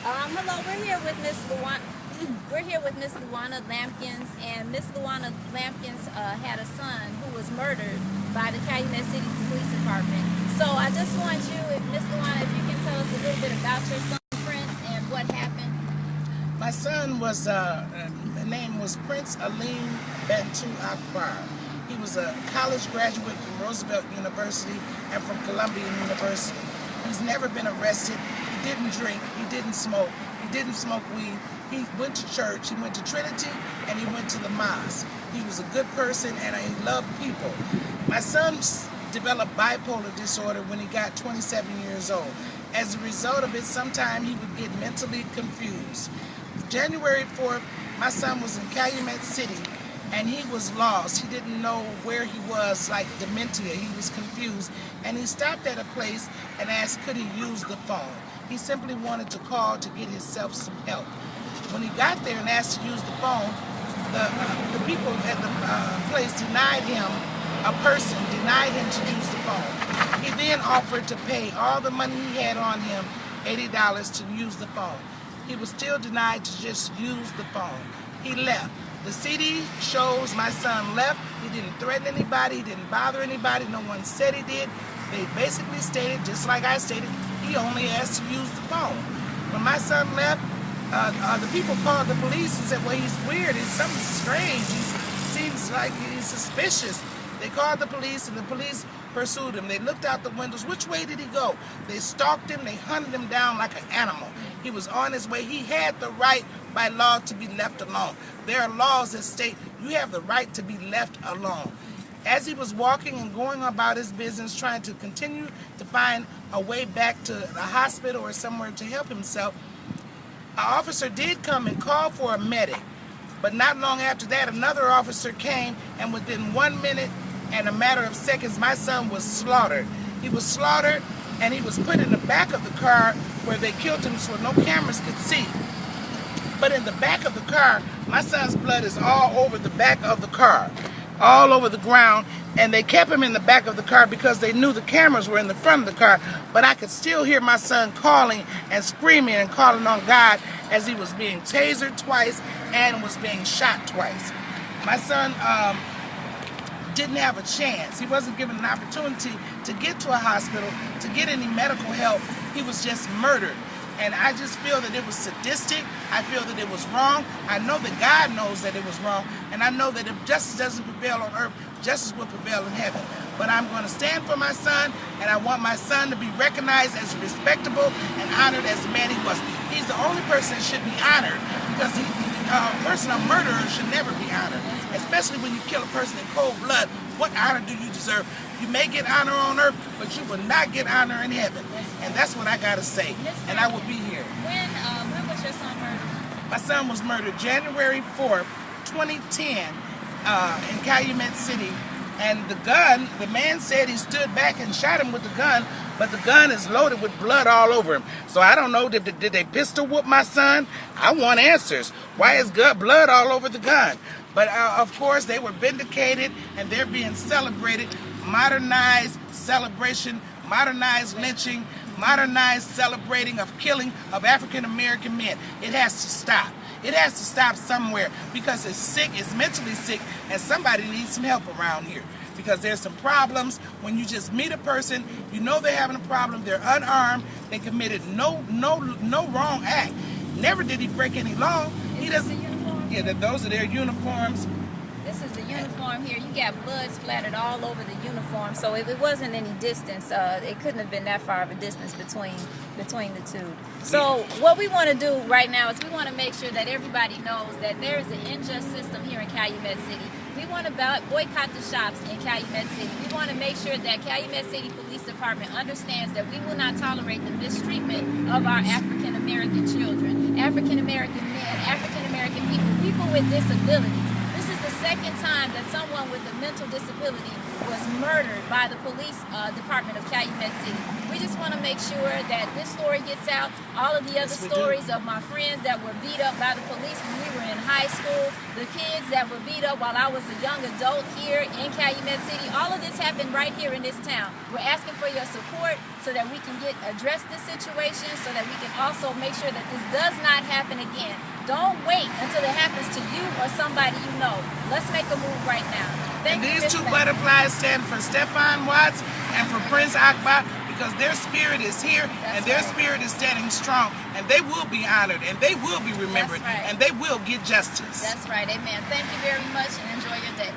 Hello, we're here with Miss Luana. We're here with Miss Luana Lampkins, and Miss Luana Lampkins had a son who was murdered by the Calumet City Police Department. So I just want you, if Miss Luana, if you can tell us a little bit about your son Prince and what happened. My son was, name was Prince Alim Bantu Akbar. He was a college graduate from Roosevelt University and from Columbia University. He's never been arrested. He didn't drink. He didn't smoke. He didn't smoke weed. He went to church. He went to Trinity, and he went to the mosque. He was a good person, and he loved people. My son developed bipolar disorder when he got 27 years old. As a result of it, sometimes he would get mentally confused. January 4th, my son was in Calumet City, and he was lost. He didn't know where he was, like dementia. He was confused, and he stopped at a place and asked could he use the phone. He simply wanted to call to get himself some help. When he got there and asked to use the phone, the people at the place denied him, a person denied him to use the phone. He then offered to pay all the money he had on him, $80, to use the phone. He was still denied to just use the phone. He left. The CD shows my son left. He didn't threaten anybody. He didn't bother anybody. No one said he did. They basically stated, just like I stated, he only asked to use the phone. When my son left, the people called the police and said, well, he's weird. It's something strange. He seems like he's suspicious. They called the police, and the police pursued him. They looked out the windows. Which way did he go? They stalked him. They hunted him down like an animal. He was on his way. He had the right by law to be left alone. There are laws that state you have the right to be left alone. As he was walking and going about his business, trying to continue to find a way back to the hospital or somewhere to help himself, an officer did come and call for a medic. But not long after that, another officer came, and within 1 minute and a matter of seconds, my son was slaughtered. He was slaughtered, and he was put in the back of the car where they killed him so no cameras could see. But in the back of the car, my son's blood is all over the back of the car, all over the ground, and they kept him in the back of the car because they knew the cameras were in the front of the car. But I could still hear my son calling and screaming and calling on God as he was being tasered twice and was being shot twice. My son didn't have a chance. He wasn't given an opportunity to get to a hospital, to get any medical help. He was just murdered. And I just feel that it was sadistic. I feel that it was wrong. I know that God knows that it was wrong. And I know that if justice doesn't prevail on earth, justice will prevail in heaven. But I'm going to stand for my son, and I want my son to be recognized as respectable and honored as the man he was. He's the only person that should be honored, because a person, a murderer, should never be honored, especially when you kill a person in cold blood. What honor do you deserve? You may get honor on earth, but you will not get honor in heaven. And that's what I got to say. And I will be here. When was your son murdered? My son was murdered January 4th, 2010, in Calumet City. And the gun, the man said he stood back and shot him with the gun, but the gun is loaded with blood all over him. So I don't know, did they pistol whoop my son? I want answers. Why is blood all over the gun? But of course, they were vindicated, and they're being celebrated. Modernized celebration, modernized lynching, modernized celebrating of killing of African-American men. It has to stop. It has to stop somewhere, because it's sick, it's mentally sick, and somebody needs some help around here. Because there's some problems when you just meet a person, you know they're having a problem, they're unarmed, they committed no wrong act. Never did he break any law. He doesn't. Yeah, those are their uniforms. This is the uniform here. You got blood splattered all over the uniform, so if it wasn't any distance, it couldn't have been that far of a distance between the two. So what we want to do right now is we want to make sure that everybody knows that there is an unjust system here in Calumet City. We want to boycott the shops in Calumet City. We want to make sure that Calumet City Police Department understands that we will not tolerate the mistreatment of our African American children, African American men, African American people with disabilities. This is the second time that someone with a mental disability was murdered by the police department of Calumet City. We just want to make sure that this story gets out. All of the other stories of my friends that were beat up by the police when we were in high school, the kids that were beat up while I was a young adult here in Calumet City, all of this happened right here in this town. We're asking for your support so that we can address this situation, so that we can also make sure that this does not happen again. Don't wait until it happens to you or somebody you know. Let's make a move right now. And these two butterflies stand for Stephon Watts and for Prince Akbar, because their spirit is here and their spirit is standing strong, and they will be honored and they will be remembered and they will get justice. That's right. Amen. Thank you very much and enjoy your day.